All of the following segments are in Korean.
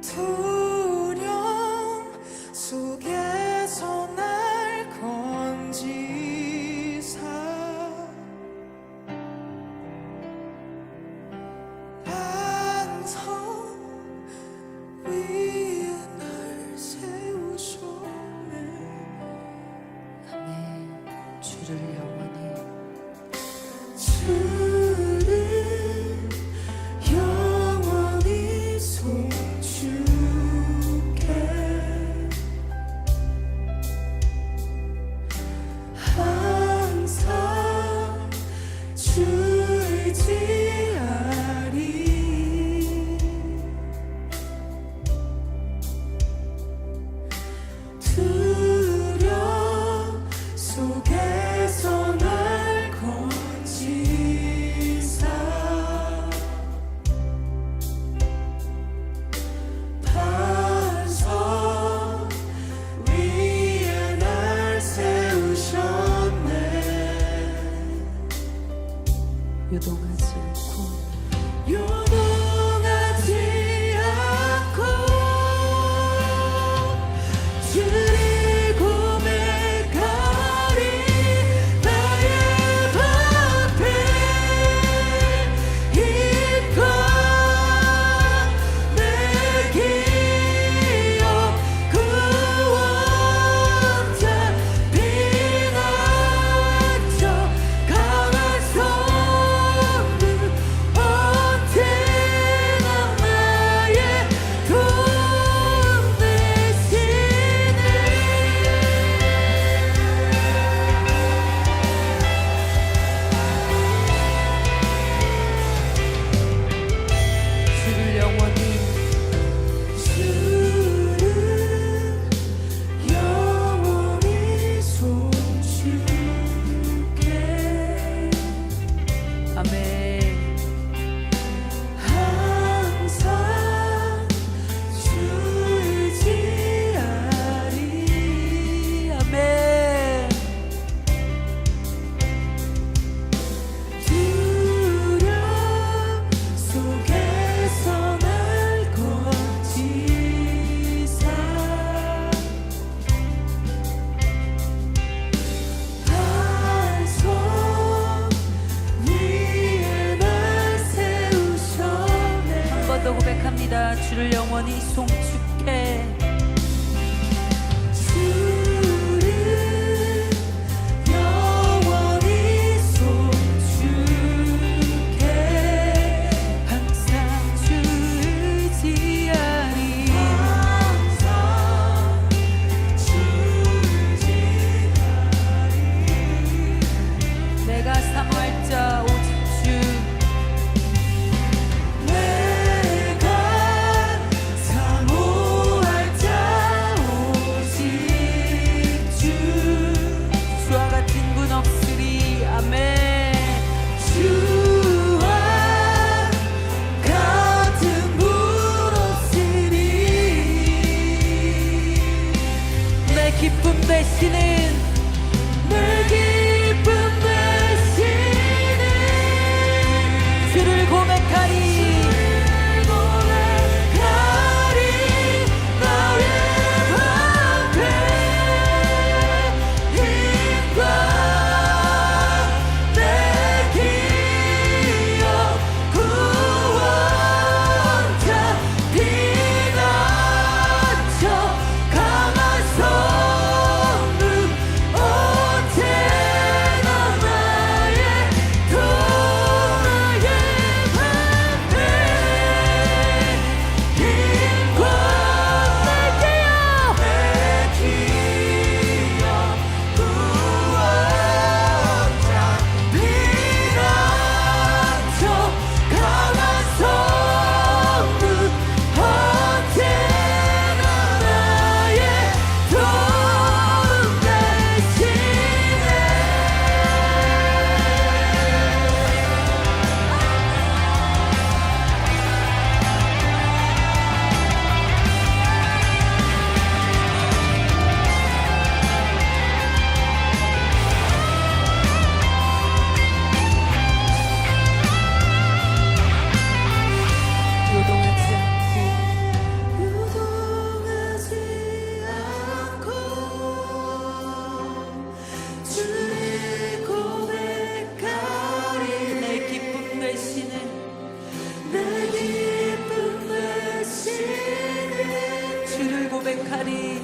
두려움 속에서 날 건지사 반석 위에 날 세우셨네. 아멘. 주를 영원히 송축해. 항상 주를 의지하리. 두려움 속에서 날 건지사 반석 위에 날 세우셨네. 요동하지 않고 요동하지 않고 주를 고백하리. 나의 방패 힘과 내 기억 구원자 피난처 강한 성들 언제나 나의 돈 대신에 주를 영원히 주를 영원히 송축해. 아멘. 항상 주 의지하리. 아멘. 두려움 속에서 날 건지사 반석 위에 날 세우셨네. 한 번 더 고백합니다. 주를 영원히 송축해. 주를 영원히 송축해. 항상 주 의지하리. 항상 주 의지하리. 내가 사모할 자 오직 주. 내가 사모할 자 고백하리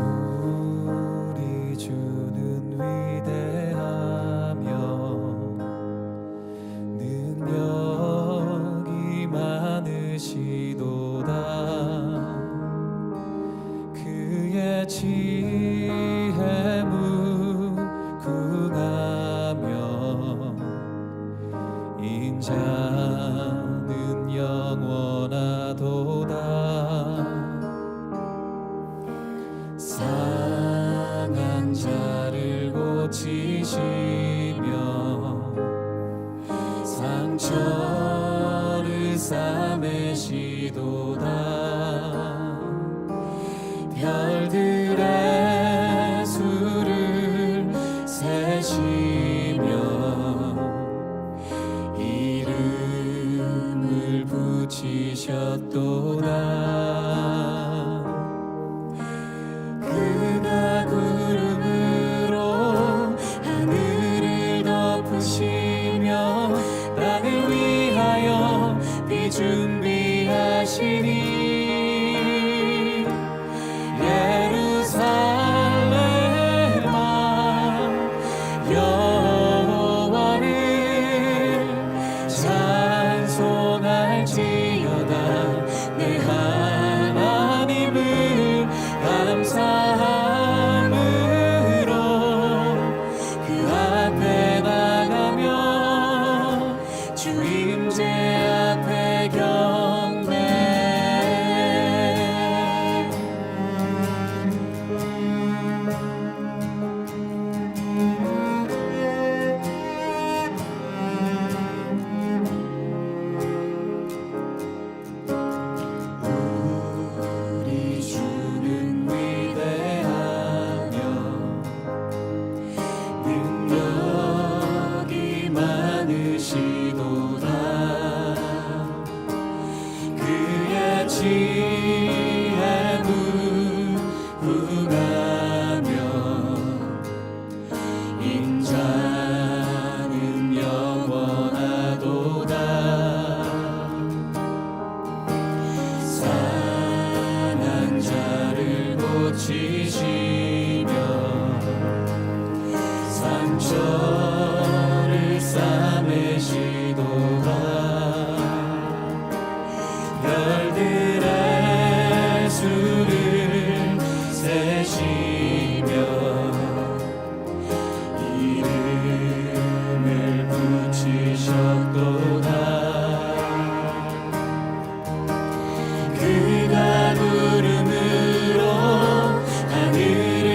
우리 주는 위대하며 능력이 많으시도다. 그의 지혜 무궁하며 인자는 영원하도다. 상한 자를 고치시며 상처를 싸매시도다. 별들의 수를 세시며 이름을 붙이셨도다. 그가 구름으로 하늘을 덮으시며 땅을 위하여 비 준비하시니 예루살렘아 여호와를 찬송할지어다. 내 하나님을 감사함으로 그 앞에 나가며 주 임재 앞에 경배. 우리 주는 위대하며 능력이 많으시도다. 그의 지혜 무궁하며 인자는 영원하도다. 상한 자를 고치시며 상처를 싸매시도다. 별들의 수를 세시며 이름을 붙이셨도다. 그가 구름으로 하늘을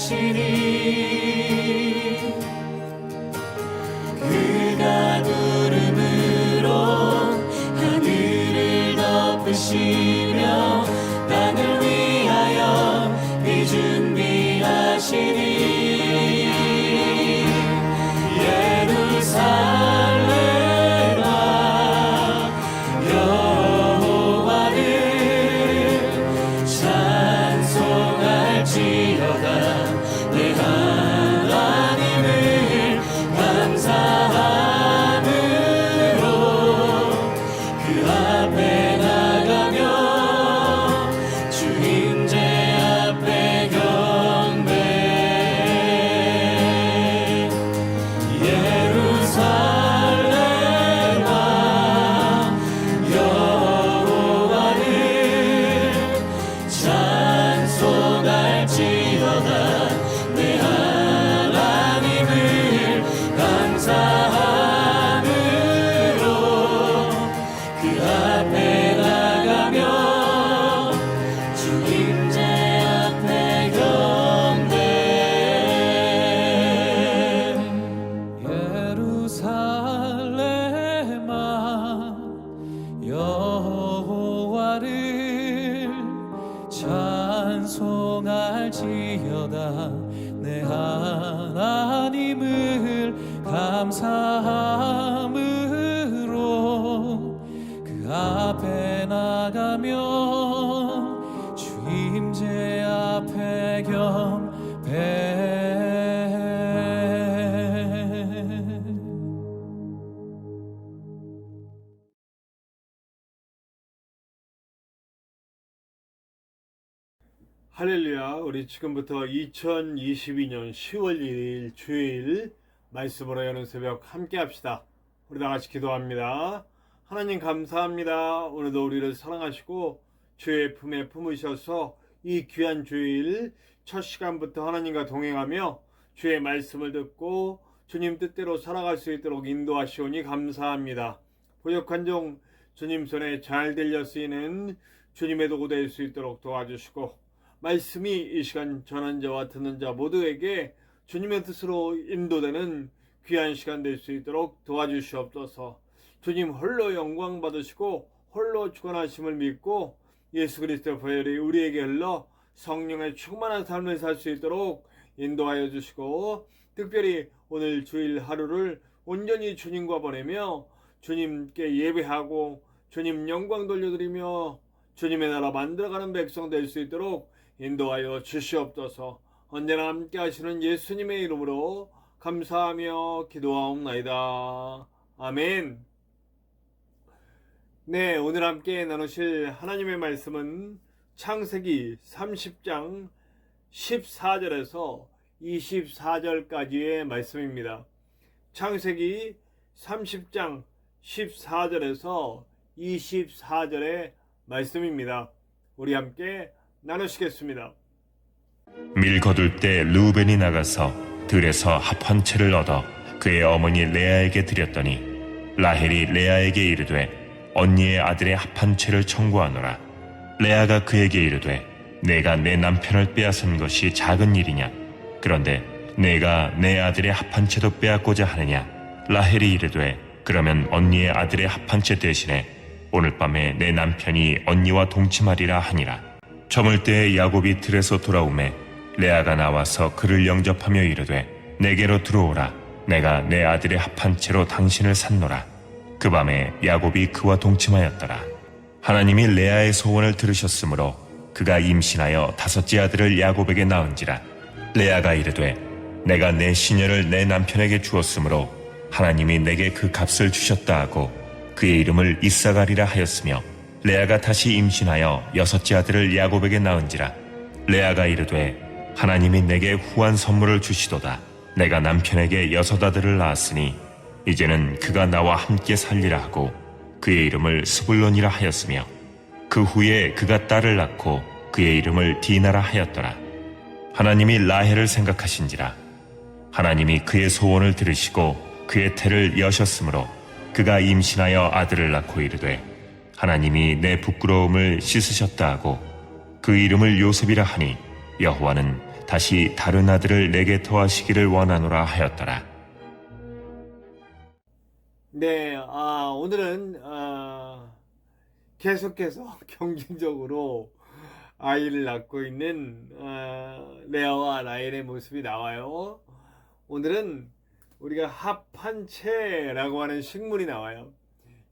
준비하시니 그가 구름으로 하늘을 덮으시며 땅을 위하여 비 준비하시니 예루살렘아 여호와를 찬송할지어다 내 하나님을 감사함으로 그 앞에 나가며 주 임재 앞에 경배 예루살렘아 여호와를 찬송할지어다 내 하나님을 감사함으로 그 앞에 나가며 주 임재 앞에 경배 예루살렘아 여호와를 찬송할지어다 내 하나님을 감사함으로 그 앞에 나가며 주 임재 앞에 경배 할렐루야. 우리 지금부터 2022년 10월 1일 주일 말씀으로 여는 새벽 함께 합시다. 우리 다 같이 기도합니다. 하나님 감사합니다. 오늘도 우리를 사랑하시고 주의 품에 품으셔서 이 귀한 주일 첫 시간부터 하나님과 동행하며 주의 말씀을 듣고 주님 뜻대로 살아갈 수 있도록 인도하시오니 감사합니다. 부족한 종 주님 손에 잘 들려 쓰이는 주님의 도구 될 수 있도록 도와주시고 말씀이 이 시간 전한 자와 듣는 자 모두에게 주님의 뜻으로 인도되는 귀한 시간 될 수 있도록 도와주시옵소서. 주님 홀로 영광 받으시고 홀로 주관하심을 믿고 예수 그리스도의 보혈이 우리에게 흘러 성령의 충만한 삶을 살 수 있도록 인도하여 주시고 특별히 오늘 주일 하루를 온전히 주님과 보내며 주님께 예배하고 주님 영광 돌려드리며 주님의 나라 만들어가는 백성 될 수 있도록 인도하여 주시옵소서. 언제나 함께 하시는 예수님의 이름으로 감사하며 기도하옵나이다. 아멘. 네, 오늘 함께 나누실 하나님의 말씀은 창세기 30장 14절에서 24절까지의 말씀입니다. 창세기 30장 14절에서 24절의 말씀입니다. 우리 함께 나누시겠습니다. 밀 거둘 때 르우벤이 나가서 들에서 합 한 채를 얻어 그의 어머니 레아에게 드렸더니 라헬이 레아에게 이르되 언니의 아들의 합 한 채를 청구하노라. 레아가 그에게 이르되 내가 내 남편을 빼앗은 것이 작은 일이냐? 그런데 내가 내 아들의 합 한 채도 빼앗고자 하느냐? 라헬이 이르되 그러면 언니의 아들의 합 한 채 대신에 오늘 밤에 내 남편이 언니와 동침하리라 하니라. 저물 때에 야곱이 들에서 돌아오매 레아가 나와서 그를 영접하며 이르되 내게로 들어오라. 내가 내 아들의 합 한 채로 당신을 샀노라. 그 밤에 야곱이 그와 동침하였더라. 하나님이 레아의 소원을 들으셨으므로 그가 임신하여 5째 아들을 야곱에게 낳은지라. 레아가 이르되 내가 내 시녀를 내 남편에게 주었으므로 하나님이 내게 그 값을 주셨다 하고 그의 이름을 이사가리라 하였으며 레아가 다시 임신하여 6째 아들을 야곱에게 낳은지라. 레아가 이르되 하나님이 내게 후한 선물을 주시도다. 내가 남편에게 6 아들을 낳았으니 이제는 그가 나와 함께 살리라 하고 그의 이름을 스불론이라 하였으며 그 후에 그가 딸을 낳고 그의 이름을 디나라 하였더라. 하나님이 라헬을 생각하신지라. 하나님이 그의 소원을 들으시고 그의 태를 여셨으므로 그가 임신하여 아들을 낳고 이르되 하나님이 내 부끄러움을 씻으셨다 하고 그 이름을 요셉이라 하니 여호와는 다시 다른 아들을 내게 토하시기를 원하노라 하였더라. 네, 오늘은 계속해서 경쟁적으로 아이를 낳고 있는 레아와 라헬의 모습이 나와요. 오늘은 우리가 합한채라고 하는 식물이 나와요.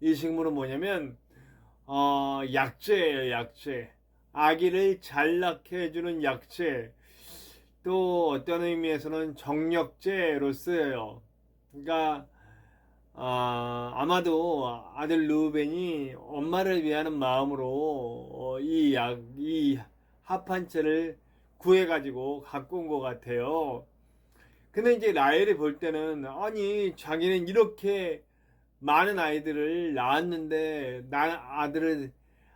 이 식물은 뭐냐면 약재예요. 약재. 아기를 잘 낳게 해주는 약재. 또 어떤 의미에서는 정력제로 쓰여요. 그러니까 아마도 아들 루벤이 엄마를 위하는 마음으로 이 합한채를 구해가지고 갖고 온 것 같아요. 근데 이제 라헬이 볼 때는 아니 자기는 이렇게 많은 아이들을 낳았는데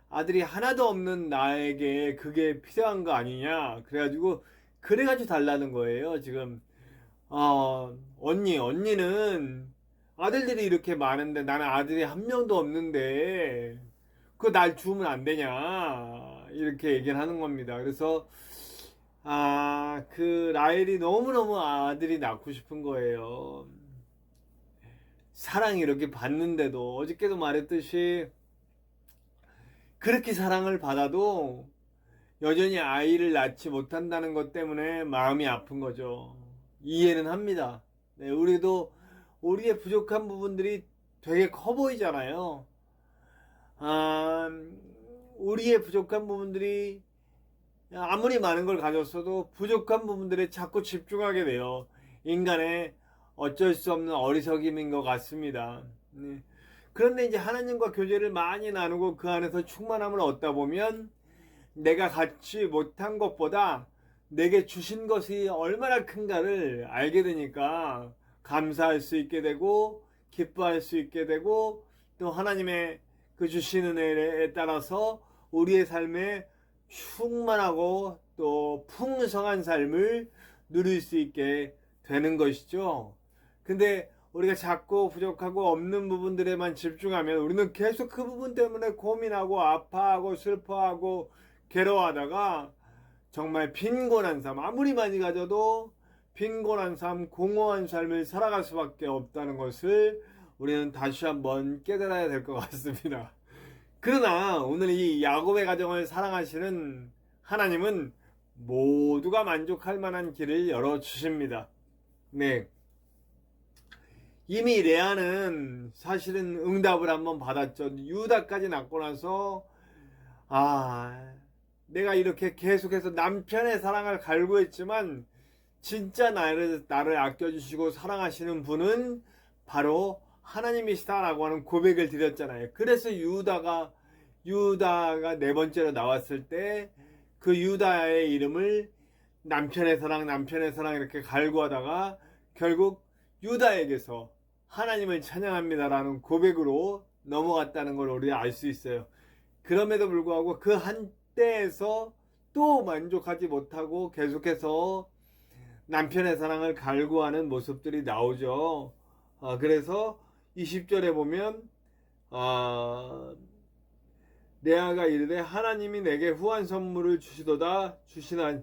아들이 하나도 없는 나에게 그게 필요한 거 아니냐. 그래가지고 달라는 거예요. 지금 언니는 아들들이 이렇게 많은데 나는 아들이 한 명도 없는데 그거 날 주면 안 되냐 이렇게 얘기를 하는 겁니다. 그래서 그 라헬이 너무너무 아들이 낳고 싶은 거예요. 사랑이 이렇게 받는데도 어저께도 말했듯이 그렇게 사랑을 받아도 여전히 아이를 낳지 못한다는 것 때문에 마음이 아픈 거죠. 이해는 합니다. 네, 우리의 부족한 부분들이 되게 커 보이잖아요. 우리의 부족한 부분들이 아무리 많은 걸 가졌어도 부족한 부분들에 자꾸 집중하게 돼요. 인간의 어쩔 수 없는 어리석임인 것 같습니다. 네. 그런데 이제 하나님과 교제를 많이 나누고 그 안에서 충만함을 얻다 보면 내가 갖지 못한 것보다 내게 주신 것이 얼마나 큰가를 알게 되니까 감사할 수 있게 되고 기뻐할 수 있게 되고 또 하나님의 그 주신 은혜에 따라서 우리의 삶에 충만하고 또 풍성한 삶을 누릴 수 있게 되는 것이죠. 근데 우리가 자꾸 부족하고 없는 부분들에만 집중하면 우리는 계속 그 부분 때문에 고민하고 아파하고 슬퍼하고 괴로워하다가 정말 빈곤한 삶, 아무리 많이 가져도 빈곤한 삶, 공허한 삶을 살아갈 수밖에 없다는 것을 우리는 다시 한번 깨달아야 될 것 같습니다. 그러나 오늘 이 야곱의 가정을 사랑하시는 하나님은 모두가 만족할 만한 길을 열어주십니다. 네. 이미 레아는 사실은 응답을 한번 받았죠. 유다까지 낳고 나서 내가 이렇게 계속해서 남편의 사랑을 갈구했지만 진짜 나를 아껴주시고 사랑하시는 분은 바로 하나님이시다라고 하는 고백을 드렸잖아요. 그래서 유다가 네 번째로 나왔을 때 그 유다의 이름을 남편의 사랑 이렇게 갈구하다가 결국 유다에게서 하나님을 찬양합니다라는 고백으로 넘어갔다는 걸 우리가 알 수 있어요. 그럼에도 불구하고 그 한때에서 또 만족하지 못하고 계속해서 남편의 사랑을 갈구하는 모습들이 나오죠. 그래서 20절에 보면 레아가 이르되 하나님이 내게 후한 선물을 주시도다 주시나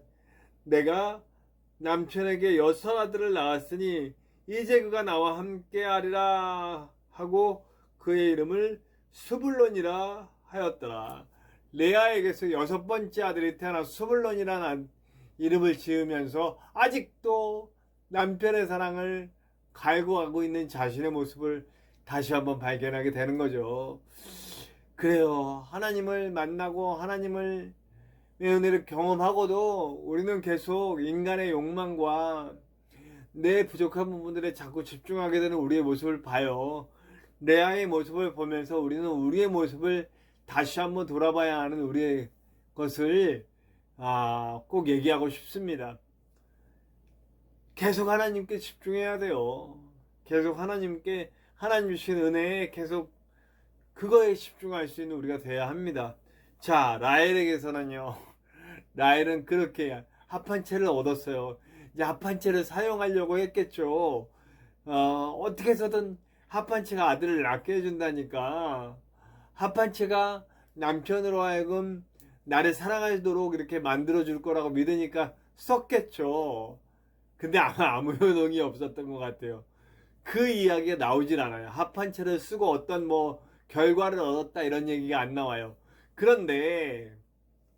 내가 남편에게 6 아들을 낳았으니 이제 그가 나와 함께하리라 하고 그의 이름을 스불론이라 하였더라. 레아에게서 6번째 아들이 태어나 스불론이라는 이름을 지으면서 아직도 남편의 사랑을 갈구하고 있는 자신의 모습을 다시 한번 발견하게 되는 거죠. 그래요. 하나님을 만나고 하나님을 은혜를 경험하고도 우리는 계속 인간의 욕망과 내 부족한 부분들에 자꾸 집중하게 되는 우리의 모습을 봐요. 레아의 모습을 보면서 우리는 우리의 모습을 다시 한번 돌아봐야 하는 우리의 것을 꼭 얘기하고 싶습니다. 계속 하나님께 집중해야 돼요. 계속 하나님 주신 은혜에 계속 그거에 집중할 수 있는 우리가 돼야 합니다. 자, 라헬에게서는요. 라헬은 그렇게 합한채를 얻었어요. 이제 합한채를 사용하려고 했겠죠. 어떻게 해서든 합한채가 아들을 낳게 해준다니까. 합한채가 남편으로 하여금 나를 사랑하도록 이렇게 만들어 줄 거라고 믿으니까 썼겠죠. 근데 아마 아무 효능이 없었던 것 같아요. 그 이야기가 나오질 않아요. 합한체를 쓰고 어떤 뭐 결과를 얻었다 이런 얘기가 안 나와요. 그런데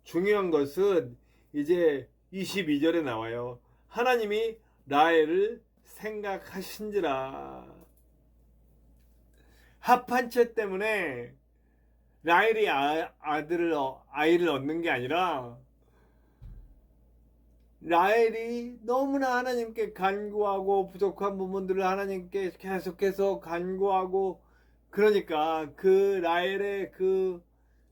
중요한 것은 이제 22절에 나와요. 하나님이 라헬을 생각하신지라. 합한채 때문에 라헬이 아이를 얻는 게 아니라 라헬이 너무나 하나님께 간구하고 부족한 부분들을 하나님께 계속해서 간구하고, 그러니까 그 라헬의 그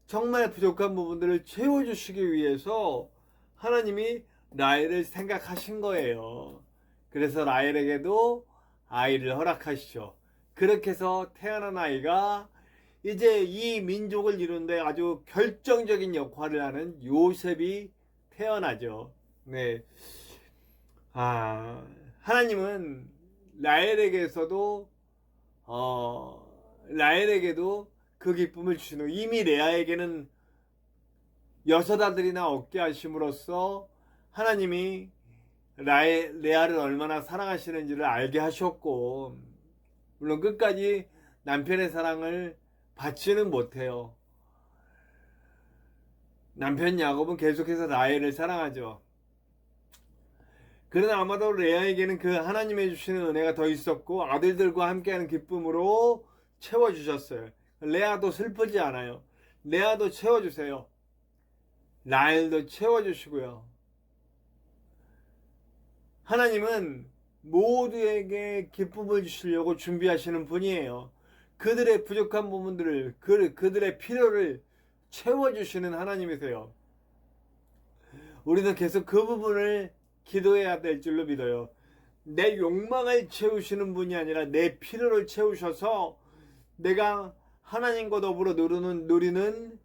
정말 부족한 부분들을 채워주시기 위해서 하나님이 라헬을 생각하신 거예요. 그래서 라헬에게도 아이를 허락하시죠. 그렇게 해서 태어난 아이가 이제 이 민족을 이루는데 아주 결정적인 역할을 하는 요셉이 태어나죠. 네. 하나님은 라헬에게도 그 기쁨을 주시는, 이미 레아에게는 6 아들이나 얻게 하심으로써 하나님이 레아를 얼마나 사랑하시는지를 알게 하셨고, 물론 끝까지 남편의 사랑을 받지는 못해요. 남편 야곱은 계속해서 라헬을 사랑하죠. 그러나 아마도 레아에게는 그 하나님의 주시는 은혜가 더 있었고 아들들과 함께하는 기쁨으로 채워주셨어요. 레아도 슬프지 않아요. 레아도 채워주세요. 라헬도 채워주시고요. 하나님은 모두에게 기쁨을 주시려고 준비하시는 분이에요. 그들의 부족한 부분들을, 그들의 필요를 채워주시는 하나님이세요. 우리는 계속 그 부분을 기도해야 될 줄로 믿어요. 내 욕망을 채우시는 분이 아니라 내 필요를 채우셔서 내가 하나님과 더불어 누리는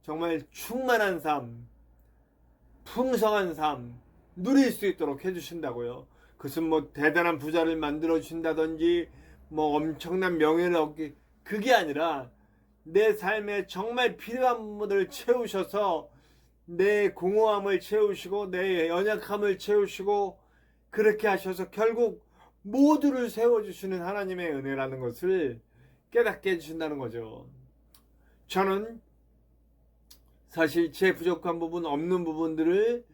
정말 충만한 삶, 풍성한 삶 누릴 수 있도록 해주신다고요. 그것은 뭐 대단한 부자를 만들어 주신다든지 뭐 엄청난 명예를 얻기, 그게 아니라 내 삶에 정말 필요한 부분들을 채우셔서 내 공허함을 채우시고 내 연약함을 채우시고, 그렇게 하셔서 결국 모두를 세워주시는 하나님의 은혜라는 것을 깨닫게 해주신다는 거죠. 저는 사실 제 부족한 부분, 없는 부분들을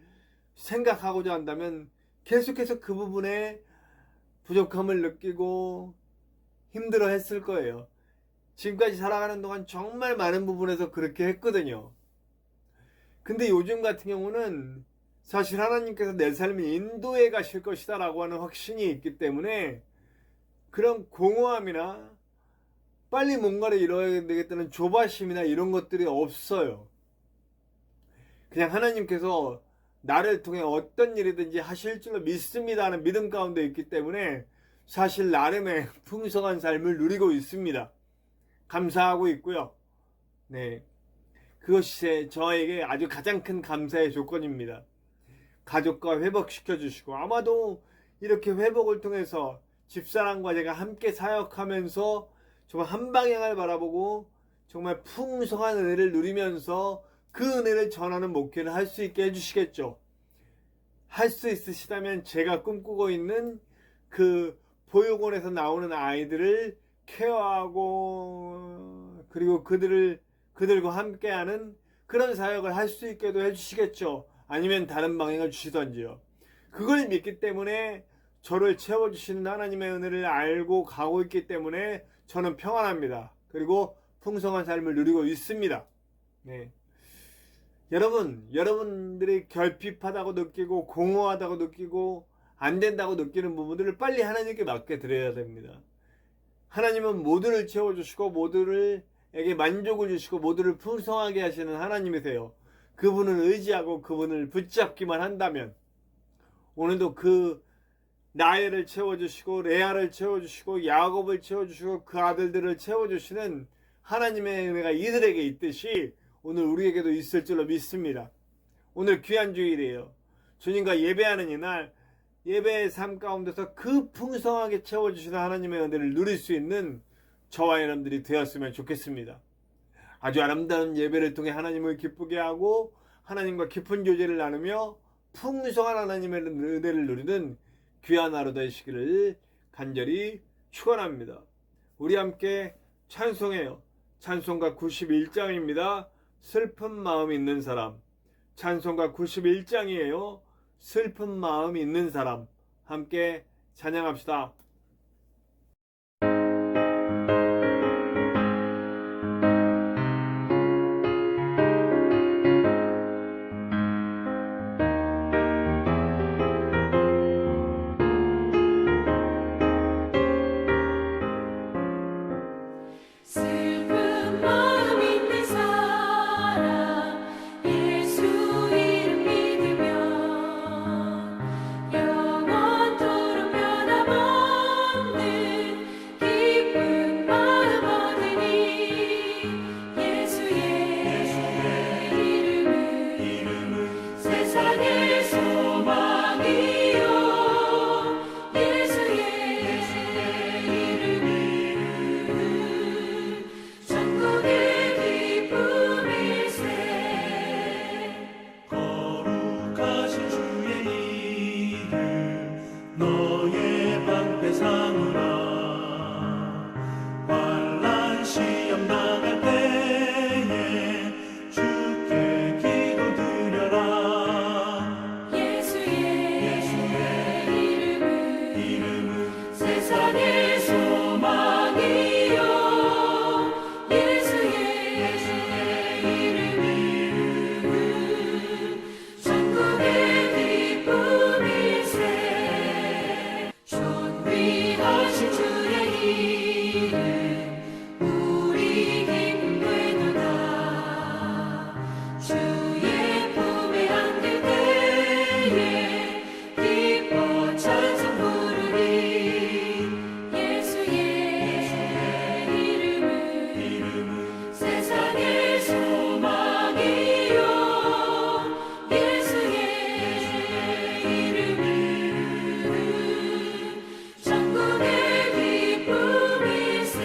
생각하고자 한다면 계속해서 그 부분에 부족함을 느끼고 힘들어 했을 거예요. 지금까지 살아가는 동안 정말 많은 부분에서 그렇게 했거든요. 근데 요즘 같은 경우는 사실 하나님께서 내 삶을 인도해 가실 것이다 라고 하는 확신이 있기 때문에 그런 공허함이나 빨리 뭔가를 이뤄야 되겠다는 조바심이나 이런 것들이 없어요. 그냥 하나님께서 나를 통해 어떤 일이든지 하실 줄로 믿습니다 하는 믿음 가운데 있기 때문에 사실 나름의 풍성한 삶을 누리고 있습니다. 감사하고 있고요. 네, 그것이 저에게 아주 가장 큰 감사의 조건입니다. 가족과 회복시켜 주시고, 아마도 이렇게 회복을 통해서 집사람과 제가 함께 사역하면서 정말 한 방향을 바라보고 정말 풍성한 은혜를 누리면서 그 은혜를 전하는 목회를 할 수 있게 해주시겠죠. 할 수 있으시다면 제가 꿈꾸고 있는 그 보육원에서 나오는 아이들을 케어하고, 그리고 그들과 함께하는 그런 사역을 할 수 있게도 해주시겠죠. 아니면 다른 방향을 주시던지요. 그걸 믿기 때문에 저를 채워주시는 하나님의 은혜를 알고 가고 있기 때문에 저는 평안합니다. 그리고 풍성한 삶을 누리고 있습니다. 네. 여러분들이 결핍하다고 느끼고 공허하다고 느끼고 안 된다고 느끼는 부분들을 빨리 하나님께 맡겨 드려야 됩니다. 하나님은 모두를 채워주시고 모두에게 만족을 주시고 모두를 풍성하게 하시는 하나님이세요. 그분을 의지하고 그분을 붙잡기만 한다면 오늘도 그 라헬을 채워주시고 레아를 채워주시고 야곱을 채워주시고 그 아들들을 채워주시는 하나님의 은혜가 이들에게 있듯이 오늘 우리에게도 있을 줄로 믿습니다. 오늘 귀한 주일이에요. 주님과 예배하는 이날 예배의 삶 가운데서 그 풍성하게 채워주시는 하나님의 은혜를 누릴 수 있는 저와 여러분들이 되었으면 좋겠습니다. 아주 아름다운 예배를 통해 하나님을 기쁘게 하고 하나님과 깊은 교제를 나누며 풍성한 하나님의 은혜를 누리는 귀한 하루 되시기를 간절히 축원합니다. 우리 함께 찬송해요. 찬송가 91장입니다. 슬픈 마음 있는 사람. 찬송가 91장이에요. 슬픈 마음 있는 사람. 함께 찬양합시다. 슬픈 마음 있는 사람 예수 이름 믿으면 영원토록 변함없는 기쁜 마음 얻으니 예수의 이름은 세상의 소망이요 예수의 이름은 천국의 기쁨일세. 거룩하신 주의 이름 너의 방패 삼으라. 환난 시험 당할 때에 주께 기도드려라. 예수의 이름은 세상의 소망이요 예수의 이름은 천국의 기쁨일세. 존귀하신 주의 이름 우리 기쁨 되도다. 주의 품에 안길 때에 기뻐 찬송 부르리. 예수의 이름은 세상의 소망이요 예수의 이름은 천국의 기쁨일세.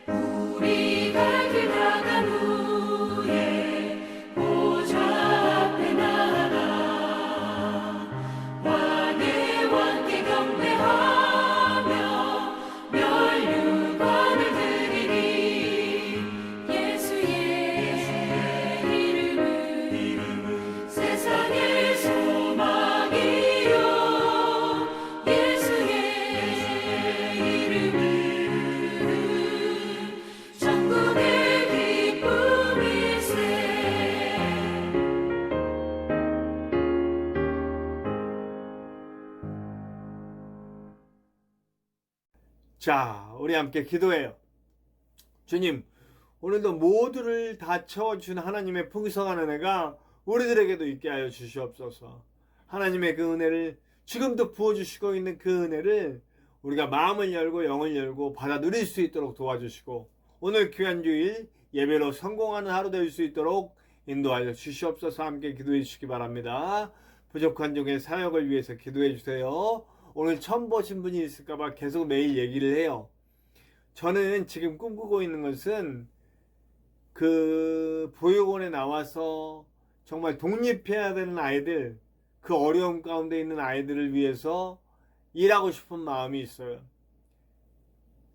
우리가 길 나간 후에 보좌 앞에 나아가 왕의 왕께 경배하며 면류관을 드리니 예수의 이름은 세상의 소망이요 예수의 이름은 천국의 기쁨일세. 자, 우리 함께 기도해요. 주님, 오늘도 모두를 다 채워준 하나님의 풍성한 은혜가 우리들에게도 있게 하여 주시옵소서. 하나님의 그 은혜를 지금도 부어주시고 있는 그 은혜를 우리가 마음을 열고 영을 열고 받아 누릴 수 있도록 도와주시고 오늘 귀한 주일 예배로 성공하는 하루 될 수 있도록 인도하여 주시옵소서. 함께 기도해 주시기 바랍니다. 부족한 종의 사역을 위해서 기도해 주세요. 오늘 처음 보신 분이 있을까봐 계속 매일 얘기를 해요. 저는 지금 꿈꾸고 있는 것은 그 보육원에 나와서 정말 독립해야 되는 아이들, 그 어려움 가운데 있는 아이들을 위해서 일하고 싶은 마음이 있어요.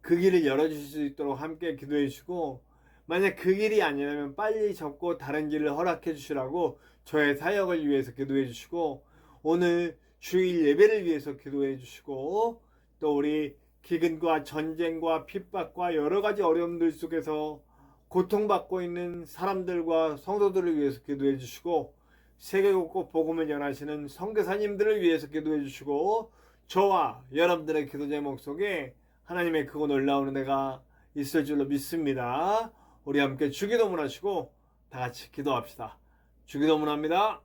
그 길을 열어주실 수 있도록 함께 기도해 주시고, 만약 그 길이 아니라면 빨리 접고 다른 길을 허락해 주시라고 저의 사역을 위해서 기도해 주시고, 오늘 주일 예배를 위해서 기도해 주시고, 또 우리 기근과 전쟁과 핍박과 여러 가지 어려움들 속에서 고통받고 있는 사람들과 성도들을 위해서 기도해 주시고, 세계 곳곳 복음을 전하시는 선교사님들을 위해서 기도해 주시고, 저와 여러분들의 기도 제목 속에 하나님의 크고 놀라운 은혜가 있을 줄로 믿습니다. 우리 함께 주기도문 하시고 다 같이 기도합시다. 주기도문 합니다.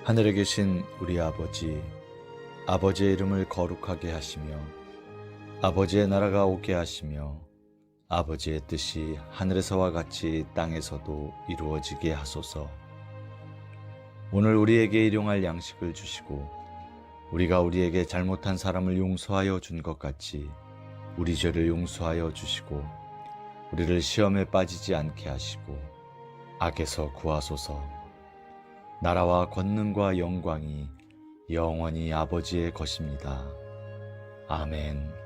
하늘에 계신 우리 아버지, 아버지의 이름을 거룩하게 하시며 아버지의 나라가 오게 하시며 아버지의 뜻이 하늘에서와 같이 땅에서도 이루어지게 하소서. 오늘 우리에게 일용할 양식을 주시고 우리가 우리에게 잘못한 사람을 용서하여 준 것 같이 우리 죄를 용서하여 주시고 우리를 시험에 빠지지 않게 하시고 악에서 구하소서. 나라와 권능과 영광이 영원히 아버지의 것입니다. 아멘.